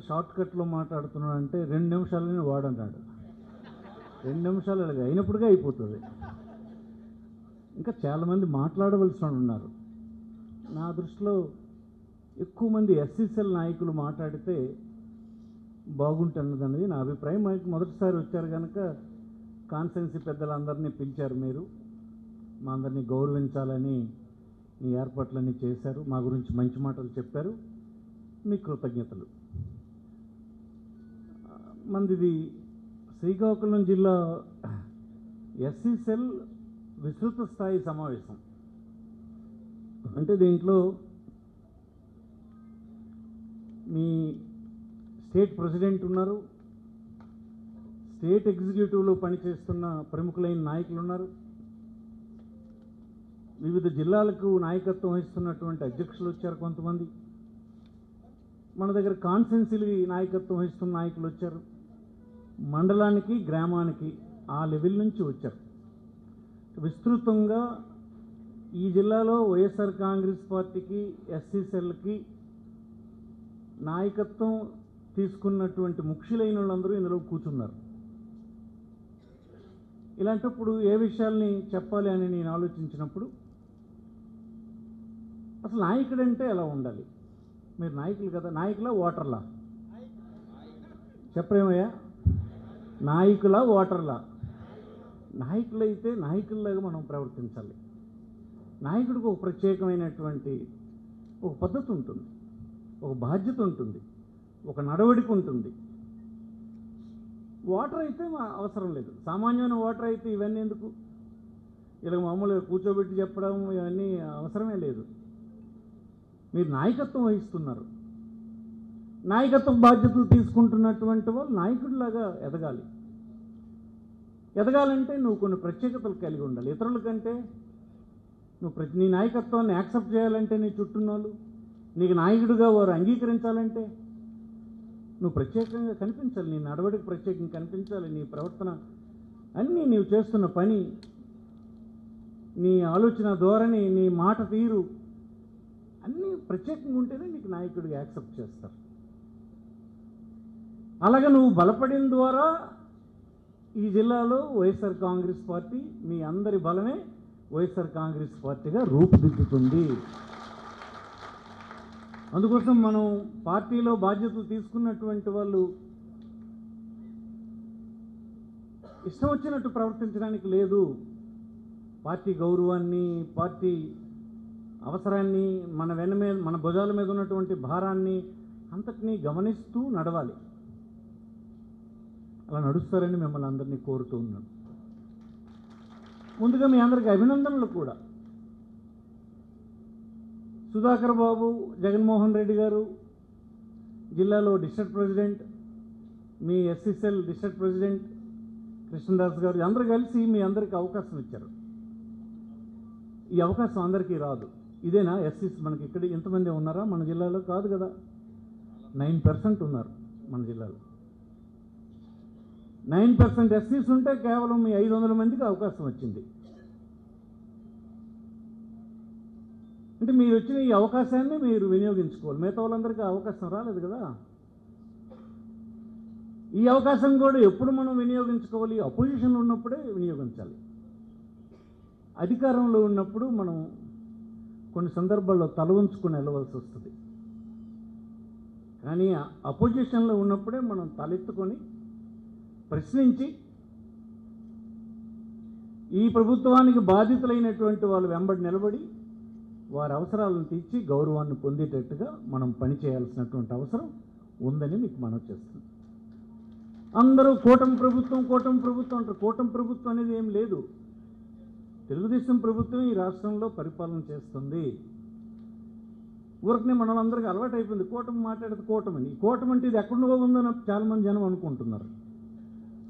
Short కట్లో మాట్లాడుతున్నాడు అంటే 2 నిమిషాలని వాడన్నాడు. 2 నిమిషాలు అలాగే అయినప్పుడుగా అయిపోతుంది. ఇంకా చాలామంది మాట్లాడవలసిన ఉన్నారు. నా దృష్టిలో ఎక్కువ మంది ఎస్సీసీఎల్ నాయకులు మాట్లాడితే బాగుంటున్నదన్నది నా అభిప్రాయం. మనకి మొదటిసారి వచ్చారు కనుక కాన్స్టిట్యున్సీ పెద్దలందరినీ పిలిచారు. మీరు మా అందరినీ గౌరవించాలని ఈ ఏర్పాట్లన్నీ చేశారు. మా గురించి మంచి మాటలు చెప్పారు. మీ కృతజ్ఞతలు. మందిది శ్రీకాకుళం జిల్లా ఎస్సీసీఎల్ విస్తృత స్థాయి సమావేశం. అంటే దీంట్లో మీ స్టేట్ ప్రెసిడెంట్ ఉన్నారు, స్టేట్ ఎగ్జిక్యూటివ్లో పనిచేస్తున్న ప్రముఖులైన నాయకులు ఉన్నారు, వివిధ జిల్లాలకు నాయకత్వం వహిస్తున్నటువంటి అధ్యక్షులు వచ్చారు, కొంతమంది మన దగ్గర కాన్స్టిట్యున్సీలకి నాయకత్వం వహిస్తున్న నాయకులు వచ్చారు, మండలానికి గ్రామానికి ఆ లెవెల్ నుంచి వచ్చారు. విస్తృతంగా ఈ జిల్లాలో వైఎస్ఆర్ కాంగ్రెస్ పార్టీకి ఎస్సీసీఎల్కి నాయకత్వం తీసుకున్నటువంటి ముఖ్యులైన వాళ్ళందరూ ఇందులో కూర్చున్నారు. ఇలాంటప్పుడు ఏ విషయాల్ని చెప్పాలి అని నేను ఆలోచించినప్పుడు అసలు నాయకుడంటే ఎలా ఉండాలి? మీరు నాయకులు కదా, నాయకులా ఓటర్లా? చెప్పరేమయ్యా, నాయకులా ఓటర్లా? నాయకులైతే నాయకుల్లాగా మనం ప్రవర్తించాలి. నాయకుడికి ఒక ప్రత్యేకమైనటువంటి ఒక పద్ధతి ఉంటుంది, ఒక బాధ్యత ఉంటుంది, ఒక నడవడిక ఉంటుంది. ఓటర్ అయితే అవసరం లేదు. సామాన్యమైన ఓటర్ అయితే ఇవన్నీ ఎందుకు? ఇలా మామూలుగా కూర్చోబెట్టి చెప్పడం ఇవన్నీ అవసరమే లేదు. మీరు నాయకత్వం వహిస్తున్నారు. నాయకత్వం బాధ్యతలు తీసుకుంటున్నటువంటి వాళ్ళు నాయకుడిలాగా ఎదగాలి. ఎదగాలంటే నువ్వు కొన్ని ప్రత్యేకతలు కలిగి ఉండాలి. ఇతరుల కంటే నువ్వు నీ నాయకత్వాన్ని యాక్సెప్ట్ చేయాలంటే నీ చుట్టూన్నోళ్ళు నీకు నాయకుడిగా వారు అంగీకరించాలంటే నువ్వు ప్రత్యేకంగా కనిపించాలి. నీ నడవడికి ప్రత్యేకంగా కనిపించాలి. నీ ప్రవర్తన అన్నీ నీవు చేస్తున్న పని, నీ ఆలోచన ధోరణి, నీ మాట తీరు అన్నీ ప్రత్యేకంగా ఉంటేనే నీకు నాయకుడిగా యాక్సెప్ట్ చేస్తారు. అలాగే నువ్వు బలపడిన ద్వారా ఈ జిల్లాలో వైఎస్ఆర్ కాంగ్రెస్ పార్టీ, మీ అందరి బలమే వైఎస్ఆర్ కాంగ్రెస్ పార్టీగా రూపుదిద్దుతుంది. అందుకోసం మనం పార్టీలో బాధ్యతలు తీసుకున్నటువంటి వాళ్ళు ఇష్టం వచ్చినట్టు ప్రవర్తించడానికి లేదు. పార్టీ గౌరవాన్ని, పార్టీ అవసరాన్ని, మన భుజాల మీద ఉన్నటువంటి భారాన్ని అంతటినీ గమనిస్తూ నడవాలి. అలా నడుస్తారని మిమ్మల్ని అందరినీ కోరుతూ ఉన్నాను. ముందుగా మీ అందరికీ అభినందనలు కూడా. సుధాకర్ బాబు, జగన్మోహన్ రెడ్డి గారు జిల్లాలో డిస్ట్రిక్ట్ ప్రెసిడెంట్, మీ ఎస్సీసీఎల్ డిస్ట్రిక్ట్ ప్రెసిడెంట్ కృష్ణదాస్ గారు అందరూ కలిసి మీ అందరికీ అవకాశం ఇచ్చారు. ఈ అవకాశం అందరికీ రాదు. ఇదేనా ఎస్సీస్? మనకి ఇక్కడ ఎంతమంది ఉన్నారా మన జిల్లాలో? కాదు కదా, 9% ఉన్నారు మన జిల్లాలో. 9% ఎస్సీస్ ఉంటే కేవలం మీ 500 మందికి అవకాశం వచ్చింది. అంటే మీరు వచ్చిన ఈ అవకాశాన్ని మీరు వినియోగించుకోవాలి. మిగతా వాళ్ళందరికీ అవకాశం రాలేదు కదా. ఈ అవకాశం కూడా ఎప్పుడు మనం వినియోగించుకోవాలి? అపోజిషన్లో ఉన్నప్పుడే వినియోగించాలి. అధికారంలో ఉన్నప్పుడు మనం కొన్ని సందర్భాల్లో తల ఉంచుకొని వెళ్ళవలసి వస్తుంది. కానీ అపోజిషన్లో ఉన్నప్పుడే మనం తలెత్తుకొని ప్రశ్నించి ఈ ప్రభుత్వానికి బాధితులైనటువంటి వాళ్ళు వెంబడి నిలబడి వారి అవసరాలను తీర్చి గౌరవాన్ని పొందేటట్టుగా మనం పనిచేయాల్సినటువంటి అవసరం ఉందని మీకు మనవి చేస్తుంది. అందరూ కూటమి ప్రభుత్వం అంటారు. కూటమి ప్రభుత్వం అనేది ఏం లేదు. తెలుగుదేశం ప్రభుత్వం ఈ రాష్ట్రంలో పరిపాలన చేస్తుంది. ఊరికనే మనలందరికీ అలవాటు అయిపోయింది కూటమి మాట్లాడేది. కూటమని కూటమి అంటే ఇది ఎక్కడో ఉందని చాలామంది జనం అనుకుంటున్నారు.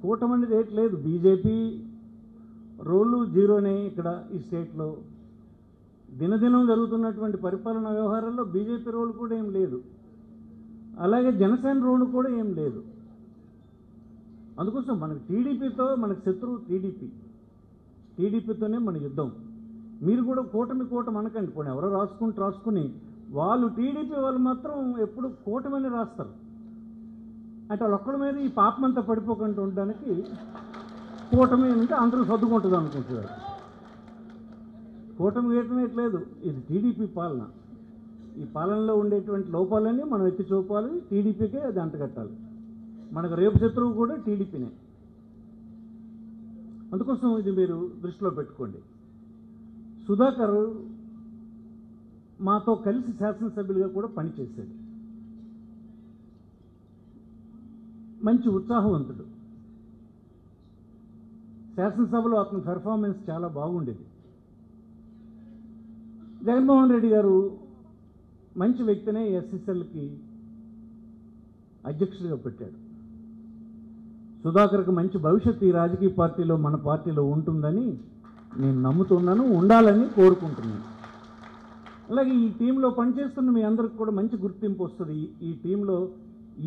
కూటమి అనేది ఏటి లేదు. బీజేపీ రోలు జీరోనే ఇక్కడ ఈ స్టేట్లో. దినదినం జరుగుతున్నటువంటి పరిపాలనా వ్యవహారాల్లో బీజేపీ రోలు కూడా ఏం లేదు. అలాగే జనసేన రోలు కూడా ఏం లేదు. అందుకోసం మనకు టీడీపీతో మనకు శత్రువు టీడీపీతోనే మన యుద్ధం. మీరు కూడా కూటమి అనకండి. పోనీ ఎవరో రాసుకుని వాళ్ళు టీడీపీ వాళ్ళు మాత్రం ఎప్పుడు కూటమని రాస్తారు. అంటే వాళ్ళొక్కడి మీద ఈ పాపమంతా పడిపోకుండా ఉండడానికి కూటమి అంటే అందరూ సర్దుకుంటుంది అనుకుంటున్నారు. కూటమి గీయట్లేదు, ఇది టీడీపీ పాలన. ఈ పాలనలో ఉండేటువంటి లోపాలన్నీ మనం ఎత్తి చూపాలి, టీడీపీకే అది అంటగట్టాలి. మనకు రేపు శత్రువు కూడా టీడీపీనే. అందుకోసం ఇది మీరు దృష్టిలో పెట్టుకోండి. సుధాకర్ మాతో కలిసి శాసనసభ్యులుగా కూడా పనిచేశాడు. మంచి ఉత్సాహవంతుడు. శాసనసభలో అతని పెర్ఫార్మెన్స్ చాలా బాగుండేది. జగన్మోహన్ రెడ్డి గారు మంచి వ్యక్తినే ఎస్ఎస్ఎల్కి అధ్యక్షుడిగా పెట్టాడు. సుధాకర్కి మంచి భవిష్యత్తు ఈ రాజకీయ పార్టీలో, మన పార్టీలో ఉంటుందని నేను నమ్ముతున్నాను, ఉండాలని కోరుకుంటున్నాను. అలాగే ఈ టీంలో పనిచేస్తున్న మీ అందరికి కూడా మంచి గుర్తింపు వస్తుంది. ఈ టీంలో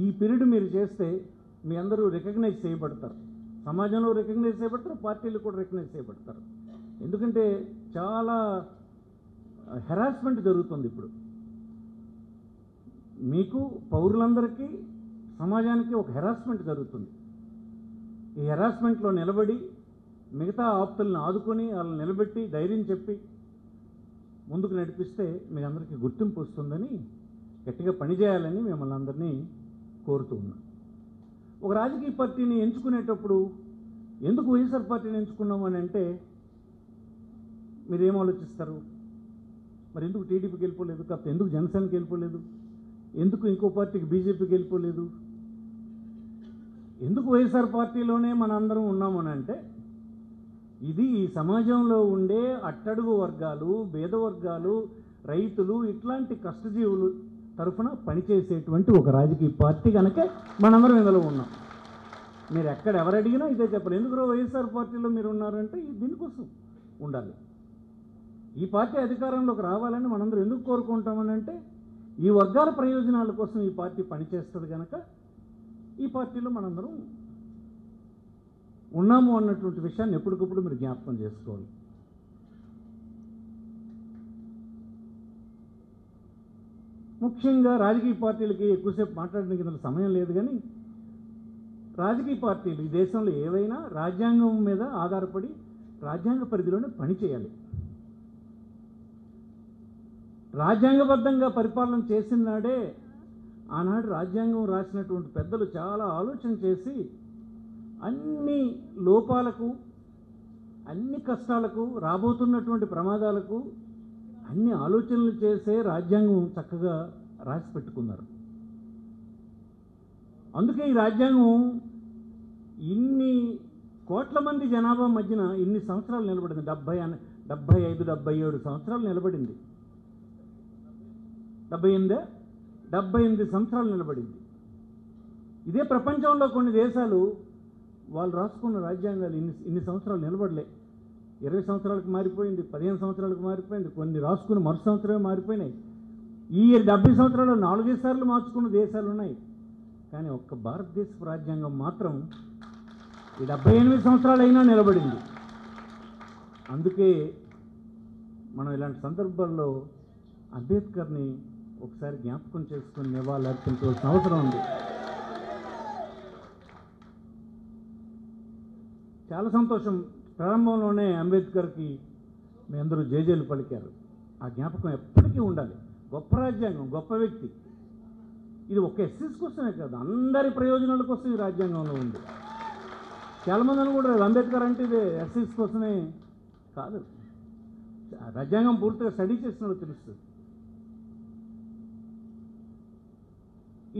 ఈ పీరియడ్ మీరు చేస్తే మీ అందరూ రికగ్నైజ్ చేయబడతారు, సమాజంలో రికగ్నైజ్ చేయబడతారు, పార్టీలు కూడా రికగ్నైజ్ చేయబడతారు. ఎందుకంటే చాలా హెరాస్మెంట్ జరుగుతుంది ఇప్పుడు. మీకు పౌరులందరికీ, సమాజానికి ఒక హెరాస్మెంట్ జరుగుతుంది. ఈ హెరాస్మెంట్లో నిలబడి మిగతా ఆప్తులను ఆదుకొని వాళ్ళని నిలబెట్టి ధైర్యం చెప్పి ముందుకు నడిపిస్తే మీ అందరికీ గుర్తింపు వస్తుందని, గట్టిగా పనిచేయాలని మిమ్మల్ని అందరినీ కోరుతూ ఉన్నాను. ఒక రాజకీయ పార్టీని ఎంచుకునేటప్పుడు ఎందుకు వైఎస్ఆర్ పార్టీని ఎంచుకున్నామని అంటే మీరేం ఆలోచిస్తారు? మరి ఎందుకు టీడీపీకి వెళ్ళిపోలేదు, కాకపోతే ఎందుకు జనసేనకి వెళ్ళిపోలేదు, ఎందుకు ఇంకో పార్టీకి బీజేపీకి వెళ్ళిపోలేదు, ఎందుకు వైఎస్ఆర్ పార్టీలోనే మన అందరం ఉన్నామని అంటే ఇది ఈ సమాజంలో ఉండే అట్టడుగు వర్గాలు, పేద వర్గాలు, రైతులు, ఇట్లాంటి కష్టజీవులు తరఫున పనిచేసేటువంటి ఒక రాజకీయ పార్టీ కనుక మనందరం ఇందులో ఉన్నాం. మీరు ఎక్కడ ఎవరు అడిగినా ఇదే చెప్పాలి. ఎందుకు వైఎస్ఆర్ పార్టీలో మీరు ఉన్నారంటే దీనికోసం ఉండాలి. ఈ పార్టీ అధికారంలోకి రావాలని మనందరం ఎందుకు కోరుకుంటామని అంటే ఈ వర్గాల ప్రయోజనాల కోసం ఈ పార్టీ పనిచేస్తుంది కనుక ఈ పార్టీలో మనందరం ఉన్నాము అన్నటువంటి విషయాన్ని ఎప్పటికప్పుడు మీరు జ్ఞాపకం చేసుకోవాలి. ముఖ్యంగా రాజకీయ పార్టీలకి ఎక్కువసేపు మాట్లాడడానికి ఇందులో సమయం లేదు, కానీ రాజకీయ పార్టీలు ఈ దేశంలో ఏవైనా రాజ్యాంగం మీద ఆధారపడి రాజ్యాంగ పరిధిలోనే పనిచేయాలి. రాజ్యాంగబద్ధంగా పరిపాలన చేసిన నాడే ఆనాడు రాజ్యాంగం రాసినటువంటి పెద్దలు చాలా ఆలోచన చేసి అన్ని లోపాలకు, అన్ని కష్టాలకు, రాబోతున్నటువంటి ప్రమాదాలకు అన్ని ఆలోచనలు చేసే రాజ్యాంగం చక్కగా రాసి పెట్టుకున్నారు. అందుకే ఈ రాజ్యాంగం ఇన్ని కోట్ల మంది జనాభా మధ్యన ఇన్ని సంవత్సరాలు నిలబడింది. 75, 77 సంవత్సరాలు నిలబడింది. 78 సంవత్సరాలు నిలబడింది. ఇదే ప్రపంచంలో కొన్ని దేశాలు వాళ్ళు రాసుకున్న రాజ్యాంగాలు ఇన్ని సంవత్సరాలు నిలబడలే. 20 సంవత్సరాలకు మారిపోయింది, 15 సంవత్సరాలకు మారిపోయింది, కొన్ని రాసుకుని మరు సంవత్సరమే మారిపోయినాయి. ఈ 70 సంవత్సరాలు 4 సార్లు మార్చుకున్న దేశాలు ఉన్నాయి. కానీ ఒక్క భారతదేశపు రాజ్యాంగం మాత్రం ఈ 78 సంవత్సరాలైనా నిలబడింది. అందుకే మనం ఇలాంటి సందర్భాల్లో అంబేద్కర్ని ఒకసారి జ్ఞాపకం చేసుకుని నివాళులు అర్పించవలసిన అవసరం ఉంది. చాలా సంతోషం, ప్రారంభంలోనే అంబేద్కర్కి మీ అందరూ జేజేలు పలికారు. ఆ జ్ఞాపకం ఎప్పటికీ ఉండాలి. గొప్ప రాజ్యాంగం, గొప్ప వ్యక్తి. ఇది ఒక ఎస్సీస్ కోసమే కాదు, అందరి ప్రయోజనాల కోసం ఈ రాజ్యాంగంలో ఉంది. చాలామంది అనుకుంటారు అంబేద్కర్ అంటే ఇది ఎస్సీస్ కోసమే కాదు. రాజ్యాంగం పూర్తిగా స్టడీ చేసినట్టు తెలుస్తుంది.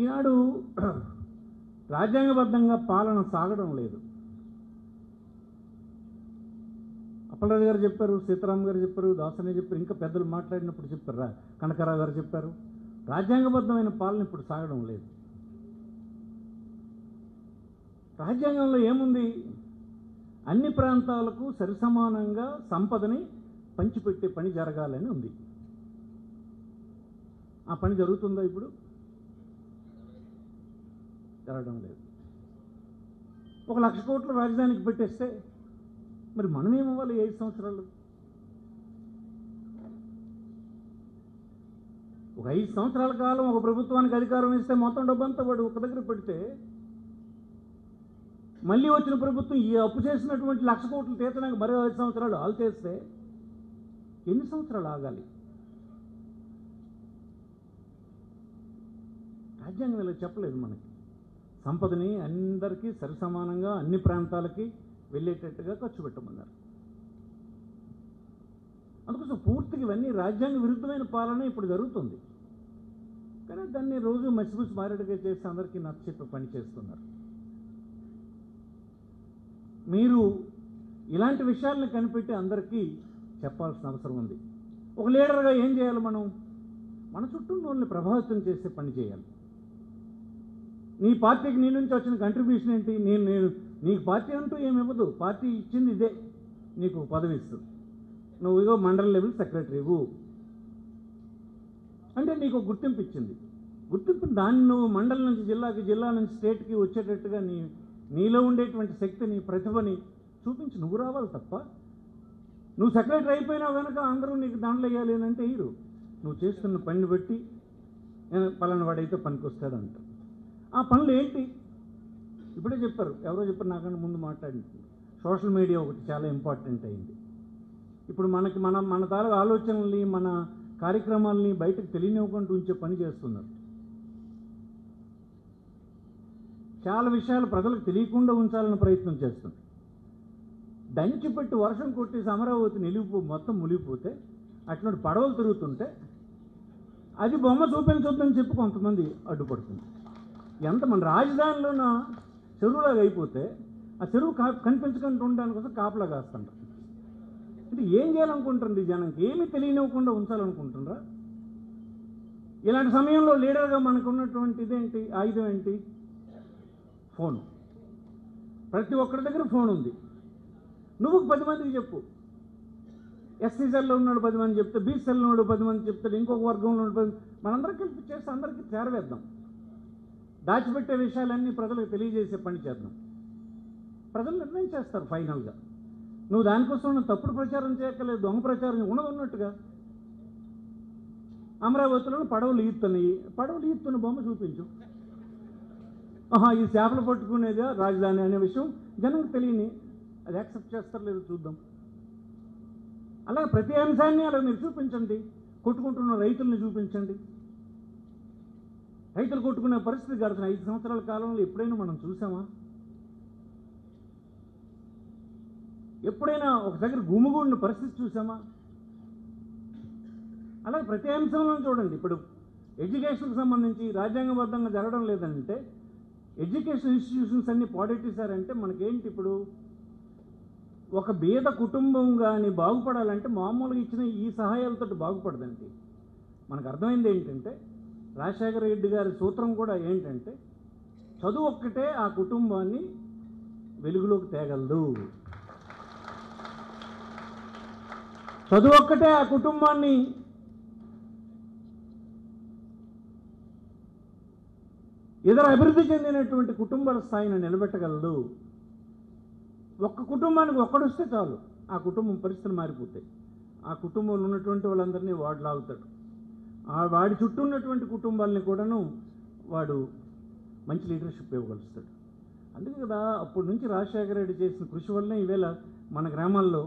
ఈనాడు రాజ్యాంగబద్ధంగా పాలన సాగడం లేదు. అప్పలరాజు గారు చెప్పారు, సీతారాం గారు చెప్పారు, దాసనే చెప్పారు, ఇంకా పెద్దలు మాట్లాడినప్పుడు చెప్పారు, కనకారావు గారు చెప్పారు, రాజ్యాంగబద్ధమైన పాలన ఇప్పుడు సాగడం లేదు. రాజ్యాంగంలో ఏముంది? అన్ని ప్రాంతాలకు సరిసమానంగా సంపదని పంచిపెట్టే పని జరగాలని ఉంది. ఆ పని జరుగుతుందా? ఇప్పుడు జరగడం లేదు. 1,00,000 కోట్లు రాజధానికి పెట్టేస్తే మరి మనమేమవ్వాలి? 5 సంవత్సరాలు, ఒక 5 సంవత్సరాల కాలం ఒక ప్రభుత్వానికి అధికారం ఇస్తే మొత్తం డబ్బంతా వాడు ఒక దగ్గర పెడితే మళ్ళీ వచ్చిన ప్రభుత్వం ఈ అప్పు చేసినటువంటి 1,00,000 కోట్లు తీర్చడానికి మరో 5 సంవత్సరాలు ఆలు చేస్తే ఎన్ని సంవత్సరాలు ఆగాలి? రాజ్యాంగం ఇలా చెప్పలేదు మనకి. సంపదని అందరికీ సరిసమానంగా అన్ని ప్రాంతాలకి వెళ్ళేటట్టుగా ఖర్చు పెట్టమన్నారు. అందుకోసం పూర్తిగా ఇవన్నీ రాజ్యాంగ విరుద్ధమైన పాలన ఇప్పుడు జరుగుతుంది. కానీ దాన్ని రోజు మసిపూసి మారేడుగా చేసి అందరికీ నచ్చ పని చేస్తున్నారు. మీరు ఇలాంటి విషయాలను కనిపెట్టి అందరికీ చెప్పాల్సిన అవసరం ఉంది. ఒక లీడర్గా ఏం చేయాలి? మన చుట్టూ ఉన్న వాళ్ళని ప్రభావితం చేసే పని చేయాలి. నీ పార్టీకి నీ నుంచి వచ్చిన కంట్రిబ్యూషన్ ఏంటి? నేను నీకు పార్టీ అంటూ ఏమి ఇవ్వదు. పార్టీ ఇచ్చింది ఇదే, నీకు పదవి ఇస్తుంది. నువ్వు ఇగో మండల లెవెల్ సెక్రటరీవు అంటే నీకు గుర్తింపు ఇచ్చింది. గుర్తింపు దాన్ని నువ్వు మండలం నుంచి జిల్లాకి, జిల్లా నుంచి స్టేట్కి వచ్చేటట్టుగా నీలో ఉండేటువంటి శక్తిని, ప్రతిభని చూపించి నువ్వు రావాలి తప్ప నువ్వు సెక్రటరీ అయిపోయినావు కనుక అందరూ నీకు దాంట్లో వేయాలి అని అంటే హీరో. నువ్వు చేస్తున్న పనిని బట్టి పలానా వాడైతే పనికి వస్తాడంట. ఆ పనులు ఏంటి? ఇప్పుడే చెప్పారు, ఎవరో చెప్పారు నాకన్నా ముందు మాట్లాడింది. సోషల్ మీడియా ఒకటి చాలా ఇంపార్టెంట్ అయింది. ఇప్పుడు మన తాలూకు ఆలోచనల్ని, మన కార్యక్రమాలని బయటకు తెలియనివ్వకుండా ఉంచే పని చేస్తున్నారు. చాలా విషయాలు ప్రజలకు తెలియకుండా ఉంచాలని ప్రయత్నం చేస్తుంది. దంచిపెట్టి వర్షం కొట్టేసి అమరావతి మొత్తం మునిగిపోతే అట్లాంటి పడవలు తిరుగుతుంటే అది బొమ్మ చూపించొద్దని చెప్పి కొంతమంది అడ్డుపడుతుంది. ఎంత మన రాజధానిలోన చెరువులాగా అయిపోతే ఆ చెరువు కనిపించకుండా ఉండడానికి కోసం కాపలా కాస్తుంటారు. అంటే ఏం చేయాలనుకుంటుంది? జనానికి ఏమీ తెలియనివ్వకుండా ఉంచాలనుకుంటుండ్రా? ఇలాంటి సమయంలో లీడర్గా మనకు ఉన్నటువంటి ఇదేంటి? ఆయుధం ఏంటి? ఫోను. ప్రతి ఒక్కరి దగ్గర ఫోన్ ఉంది. నువ్వు 10 మందికి చెప్పు. ఎస్సీ సెల్లో ఉన్నాడు 10 మంది చెప్తే, బీసీ సెల్లో ఉన్నాడు 10 మంది చెప్తాడు, ఇంకొక వర్గంలో ఉన్నాడు 10. మనందరికీ కలిపి చేస్తే అందరికీ చేరవేద్దాం. దాచిపెట్టే విషయాలన్నీ ప్రజలకు తెలియజేసే పని చేద్దాం. ప్రజలు నిర్ణయం చేస్తారు ఫైనల్గా. నువ్వు దానికోసం తప్పుడు ప్రచారం చేయక్కలేదు, దొంగ ప్రచారం ఉన్నట్టుగా. అమరావతిలో పడవలు ఈత్తున్న బొమ్మ చూపించు. ఈ చేపలు పట్టుకునేదా రాజధాని అనే విషయం జనంకి తెలియని, అది యాక్సెప్ట్ చేస్తారు లేదు చూద్దాం. అలాగే ప్రతి అంశాన్ని అలా మీరు చూపించండి. కొట్టుకుంటున్న రైతుల్ని చూపించండి. రైతులు కొట్టుకునే పరిస్థితి గడిచిన 5 సంవత్సరాల కాలంలో ఎప్పుడైనా మనం చూసామా? ఎప్పుడైనా ఒక దగ్గర గుమిగూడిన పరిస్థితి చూసామా? అలాగే ప్రతి అంశంలో చూడండి. ఇప్పుడు ఎడ్యుకేషన్కి సంబంధించి రాజ్యాంగబద్ధంగా జరగడం లేదంటే, ఎడ్యుకేషన్ ఇన్స్టిట్యూషన్స్ అన్ని పాడెట్టేశారంటే మనకేంటి? ఇప్పుడు ఒక బీద కుటుంబం కానీ బాగుపడాలంటే మామూలుగా ఇచ్చిన ఈ సహాయాలతో బాగుపడదండి. మనకు అర్థమైంది ఏంటంటే, రాజశేఖర రెడ్డి గారి సూత్రం కూడా ఏంటంటే, చదువు ఒక్కటే ఆ కుటుంబాన్ని వెలుగులోకి తేగలదు. చదువు ఒక్కటే ఆ కుటుంబాన్ని ఇతర అభివృద్ధి చెందినటువంటి కుటుంబాల స్థాయిని నిలబెట్టగలదు. ఒక్క కుటుంబానికి ఒక్కడొస్తే చాలు, ఆ కుటుంబం పరిస్థితులు మారిపోతాయి. ఆ కుటుంబంలో ఉన్నటువంటి వాళ్ళందరినీ వాడు లాగుతాడు. వాడి చుట్టూ ఉన్నటువంటి కుటుంబాలని కూడాను వాడు మంచి లీడర్షిప్ ఇవ్వగలుగుతాడు. అందుకే కదా అప్పటి నుంచి రాజశేఖర రెడ్డి చేసిన కృషి వల్లనే ఈవేళ మన గ్రామాల్లో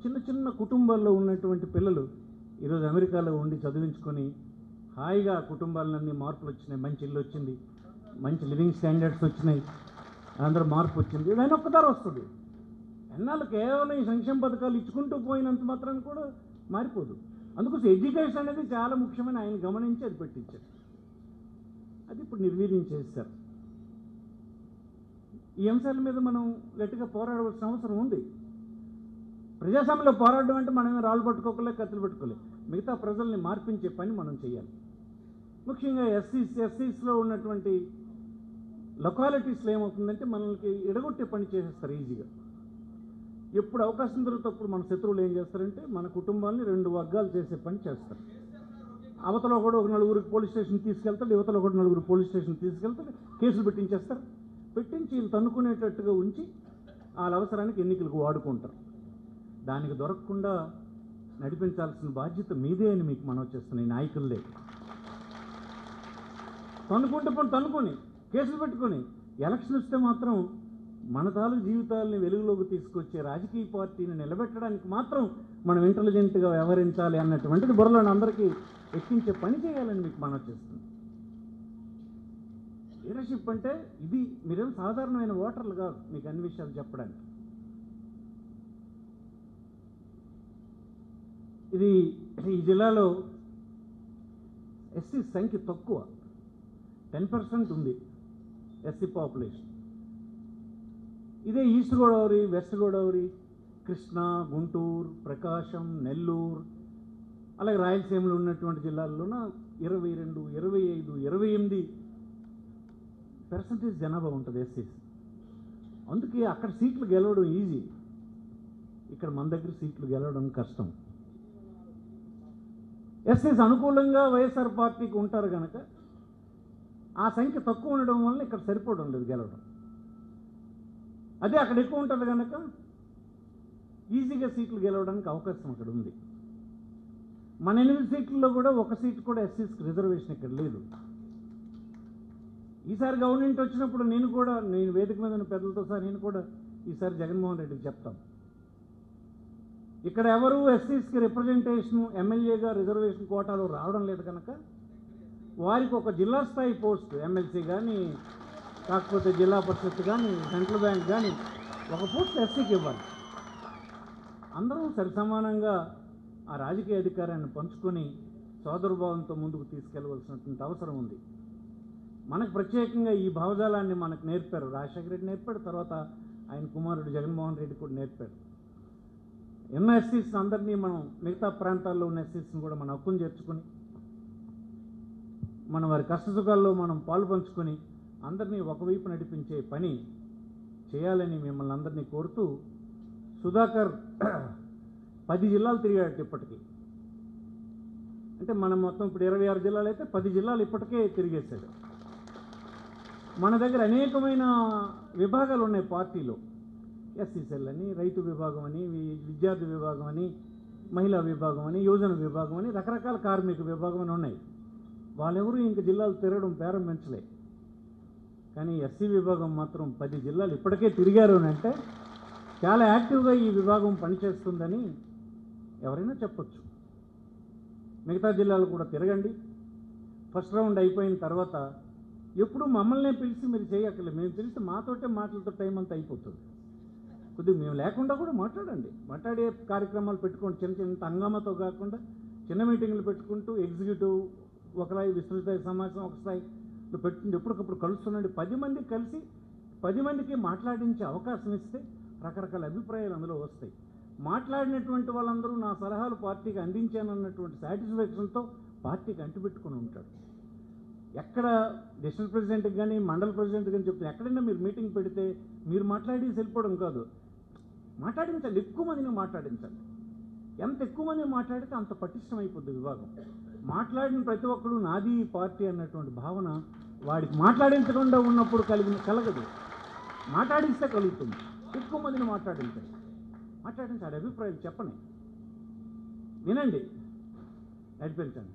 చిన్న చిన్న కుటుంబాల్లో ఉన్నటువంటి పిల్లలు ఈరోజు అమెరికాలో ఉండి చదివించుకొని హాయిగా కుటుంబాలన్నీ మార్పులు వచ్చినాయి. మంచి ఇల్లు వచ్చింది, మంచి లివింగ్ స్టాండర్డ్స్ వచ్చినాయి, అందరూ మార్పు వచ్చింది. ఇవన్నీ ఒక్కసారి వస్తుంది. ఎన్నాళ్ళు కేవలం ఈ సంక్షేమ పథకాలు ఇచ్చుకుంటూ పోయినంత మాత్రాన్ని కూడా మారిపోదు. అందుకోసం ఎడ్యుకేషన్ అనేది చాలా ముఖ్యమని ఆయన గమనించి అది పెట్టించారు. అది ఇప్పుడు నిర్వీర్యం చేశారు. ఈ అంశాల మీద మనం గట్టిగా పోరాడవలసిన అవసరం ఉంది. ప్రజాస్వామ్యంలో పోరాడడం అంటే మనమే రాళ్ళు పట్టుకోకలే, కత్తులు పట్టుకోలే. మిగతా ప్రజల్ని మార్పించే పని మనం చేయాలి. ముఖ్యంగా ఎస్సీస్లో ఉన్నటువంటి లొకాలిటీస్లో ఏమవుతుందంటే మనకి ఎడగొట్టే పని చేసేస్తారు ఈజీగా. ఎప్పుడు అవకాశం దొరికినప్పుడు మన శత్రువులు ఏం చేస్తారంటే మన కుటుంబాన్ని 2 వర్గాలు చేసే పని చేస్తారు. అవతల ఒకడు ఒక 4 పోలీస్ స్టేషన్ తీసుకెళ్తాడు, యువతల ఒకడు 4 పోలీస్ స్టేషన్ తీసుకెళ్తాడు, కేసులు పెట్టించేస్తారు. పెట్టించి వీళ్ళు తన్నుకునేటట్టుగా ఉంచి వాళ్ళ అవసరానికి ఎన్నికలకు వాడుకుంటారు. దానికి దొరకకుండా నడిపించాల్సిన బాధ్యత మీదే అని మీకు మనవి చేస్తున్నాయి, నాయకులదే. తన్నుకుంటే తన్నుకొని కేసులు పెట్టుకొని ఎలక్షన్ వస్తే మాత్రం మన తాలూకు జీవితాలని వెలుగులోకి తీసుకొచ్చే రాజకీయ పార్టీని నిలబెట్టడానికి మాత్రం మనం ఇంటెలిజెంట్గా వ్యవహరించాలి అన్నటువంటిది బుర్రలోని అందరికీ ఎక్కించే పని చేయాలని మీకు మనం చేస్తుంది. లీడర్షిప్ అంటే ఇది మీరేం సాధారణమైన ఓటర్లు కాదు మీకు అన్ని విషయాలు చెప్పడానికి. ఇది ఈ జిల్లాలో ఎస్సీ సంఖ్య తక్కువ, 10% ఉంది ఎస్సీ పాపులేషన్. ఇదే ఈస్ట్ గోదావరి, వెస్ట్ గోదావరి, కృష్ణా, గుంటూరు, ప్రకాశం, నెల్లూరు, అలాగే రాయలసీమలో ఉన్నటువంటి జిల్లాల్లోన 22, 25, 28% జనాభా ఉంటుంది ఎస్సీస్. అందుకే అక్కడ సీట్లు గెలవడం ఈజీ, ఇక్కడ మన దగ్గర సీట్లు గెలవడం కష్టం. ఎస్సీస్ అనుకూలంగా వైఎస్ఆర్ పార్టీకి ఉంటారు కనుక ఆ సంఖ్య తక్కువ ఉండడం వల్ల ఇక్కడ సరిపోవడం లేదు గెలవడం. అదే అక్కడ ఎక్కువ ఉంటుంది కనుక ఈజీగా సీట్లు గెలవడానికి అవకాశం అక్కడ ఉంది. మన 8 సీట్లలో కూడా ఒక సీట్ కూడా ఎస్సీస్కి రిజర్వేషన్ ఇక్కడ లేదు. ఈసారి గవర్నమెంట్ వచ్చినప్పుడు నేను వేదిక మీద ఉన్న పెద్దలతో సహా నేను కూడా ఈసారి జగన్మోహన్ రెడ్డికి చెప్తాను, ఇక్కడ ఎవరు ఎస్సీస్కి రిప్రజెంటేషన్ ఎమ్మెల్యేగా రిజర్వేషన్ కోటాలో రావడం లేదు కనుక వారికి ఒక జిల్లా స్థాయి పోస్ట్ ఎమ్మెల్సీ కానీ కాకపోతే జిల్లా పరిషత్ కానీ సెంట్రల్ బ్యాంక్ కానీ ఒక పోస్ట్ ఎస్సీకి ఇవ్వాలి. అందరూ సరిసమానంగా ఆ రాజకీయ అధికారాన్ని పంచుకొని సోదరభావంతో ముందుకు తీసుకెళ్లవలసినటువంటి అవసరం ఉంది. మనకు ప్రత్యేకంగా ఈ భావజాలాన్ని మనకు నేర్పారు, రాజశేఖర రెడ్డి నేర్పాడు, తర్వాత ఆయన కుమారుడు జగన్మోహన్ రెడ్డి కూడా నేర్పాడు. ఎన్నో ఎస్సీస్ అందరినీ మనం మిగతా ప్రాంతాల్లో ఉన్న ఎస్సీస్ని కూడా మన హక్కును చేర్చుకొని మన వారి కష్టసుఖాల్లో మనం పాలు పంచుకొని అందరినీ ఒకవైపు నడిపించే పని చేయాలని మిమ్మల్ని అందరినీ కోరుతూ, సుధాకర్ 10 జిల్లాలు తిరిగాడు ఇప్పటికీ. అంటే మనం మొత్తం ఇప్పుడు 26 జిల్లాలు అయితే 10 జిల్లాలు ఇప్పటికే తిరిగేశాడు. మన దగ్గర అనేకమైన విభాగాలు ఉన్నాయి పార్టీలో, ఎస్సీ సెల్ అని, రైతు విభాగం అని, విద్యార్థి విభాగం అని, మహిళా విభాగం అని, యువజన విభాగం అని, రకరకాల కార్మిక విభాగం అని ఉన్నాయి. వాళ్ళెవరూ ఇంక జిల్లాలు తిరగడం ప్రారంభించలే. కానీ ఎస్సీ విభాగం మాత్రం 10 జిల్లాలు ఇప్పటికే తిరిగారు అని అంటే చాలా యాక్టివ్గా ఈ విభాగం పనిచేస్తుందని ఎవరైనా చెప్పొచ్చు. మిగతా జిల్లాలు కూడా తిరగండి. ఫస్ట్ రౌండ్ అయిపోయిన తర్వాత ఎప్పుడు మమ్మల్నే పిలిచి మీరు చేయక్కర్లేదు, మేము పిలిచి మాతోటే మాటలతో టైం అంతా అయిపోతుంది. కొద్దిగా మేము లేకుండా కూడా మాట్లాడే కార్యక్రమాలు పెట్టుకోండి. చిన్న హంగామాతో కాకుండా చిన్న మీటింగ్లు పెట్టుకుంటూ ఎగ్జిక్యూటివ్ ఒకలాయి, విస్తృత సమావేశం ఒక స్థాయి పెట్టుకుంటూ ఎప్పటికప్పుడు కలుస్తుండండి. 10 మంది కలిసి 10 మందికి మాట్లాడించే అవకాశం ఇస్తే రకరకాల అభిప్రాయాలు అందులో వస్తాయి. మాట్లాడినటువంటి వాళ్ళందరూ నా సలహాలు పార్టీకి అందించానన్నటువంటి సాటిస్ఫాక్షన్తో పార్టీకి అంటిపెట్టుకుని ఉంటాడు. ఎక్కడ డిస్ట్రిక్ట్ ప్రెసిడెంట్కి కానీ మండల ప్రెసిడెంట్ కానీ చెప్తే ఎక్కడైనా మీరు మీటింగ్ పెడితే మీరు మాట్లాడి వెళ్ళిపోవడం కాదు, మాట్లాడించండి, ఎక్కువ మందిని మాట్లాడించండి. ఎంత ఎక్కువ మంది మాట్లాడితే అంత పటిష్టం అయిపోద్ది విభాగం. మాట్లాడిన ప్రతి ఒక్కడు నాది పార్టీ అన్నటువంటి భావన వాడికి మాట్లాడించకుండా ఉన్నప్పుడు కలగదు, మాట్లాడిస్తే కలుగుతుంది. ఎక్కువ మందిని మాట్లాడించండి, మాట్లాడి అభిప్రాయాలు చెప్పండి, వినండి, నడిపించండి.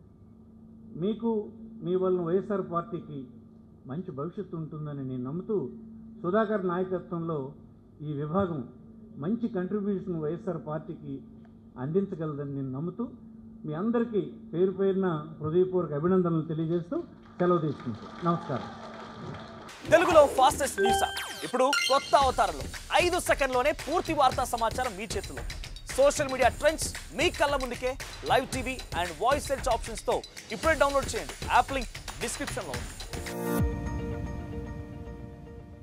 మీకు మీ వలన వైఎస్ఆర్ పార్టీకి మంచి భవిష్యత్తు ఉంటుందని నేను నమ్ముతూ, సుధాకర్ నాయకత్వంలో ఈ విభాగం మంచి కంట్రిబ్యూషన్ వైఎస్ఆర్ పార్టీకి అందించగలదని నేను నమ్ముతూ మీ అందరికీ పేరు పేరున హృదయపూర్వక అభినందనలు తెలియజేస్తూ సెలవు తీసుకుంటాను. నమస్కారం. తెలుగులో ఫాస్టెస్ట్ న్యూస్ ఇప్పుడు కొత్త అవతారంలో 5 సెకండ్లోనే పూర్తి వార్తా సమాచారం మీ చేతిలో. సోషల్ మీడియా ట్రెండ్స్ మీ కళ్ళ ముందుకే live TV and voice search ఆప్షన్స్తో ఇప్పుడే డౌన్లోడ్ చేయండి. యాప్ లింక్ డిస్క్రిప్షన్లో ఉంది.